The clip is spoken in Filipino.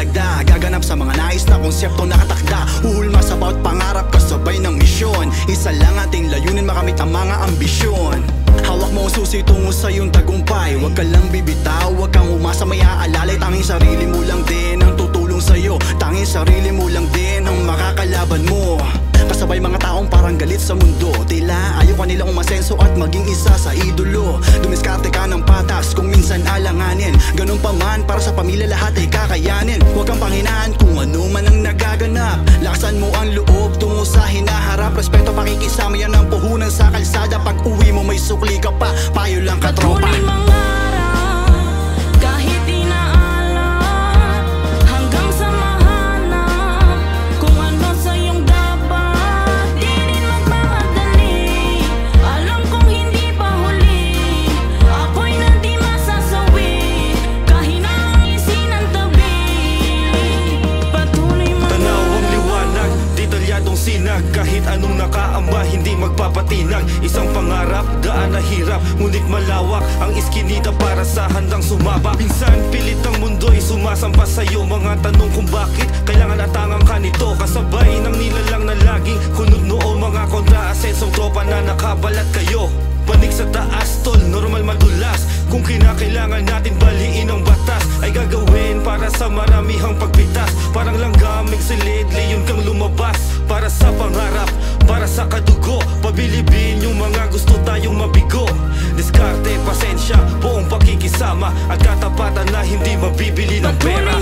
itatagda, gaganap sa mga nais na konsepto nakatakda. Uhulma sa bawat pangarap kasabay ng misyon. Isa lang ating layunin, makamit ang mga ambisyon. Hawak mo ang susi tungo sa iyong tagumpay. Huwag ka lang bibitaw, huwag kang umasa may aalalay. Tanging sarili mo lang din ang tutulong sa'yo. Tanging sarili mo lang din ang makakalaban mo. Kasabay mga taong parang galit sa mundo, tila ayaw kanilang umasenso at maging isa sa idolo. Dumiskarte ka ng patas kung minsan alanganin. Ganun pa man, para sa pamilya lahat ay kakayanin. Huwag kang panghinaan kung ano man ang nagaganap. Lakasan mo ang loob tungo sa hinaharap. Respeto, pakikisama, yan ang puhunan sa kalsada. Pag uwi mo may sukli ka pa, payo lang katropa. Patuloy mangarap, kahit inaalam, hanggang sa mahanap kung ano sa iyong dapat. Di rin magmamadali, alam kong hindi pa huli. Ako'y na di masasawi, kahinang isinantabi. Patuloy mangarap. Tanaw ang liwanag, detalyadong sinag. Kahit anong nakaamba, hindi magpapatinag. Isang pangarap, daan na hirap, ngunit malawak ang iskinita para sa handang sumaba. Minsan pilit ang mundo'y sumasampas sa'yo. Mga tanong kung bakit kailangan atangang ka nito. Kasabay ng nilalang na laging kunod noon. Mga kontra-asensong tropa na nakabalat kayo. Panig sa taas tol, normal madulas. Kung kinakailangan natin baliin ang batas, ay gagawin para sa maramihang pagpitas. Parang langgaming silid, leyon kang lumabas. Para sa pangarap, para sa kadugo, pabilibin yung mga gusto tayong mabigo. Diskarte, pasensya, buong pakikisama, at katapatan na hindi mabibili ng pera.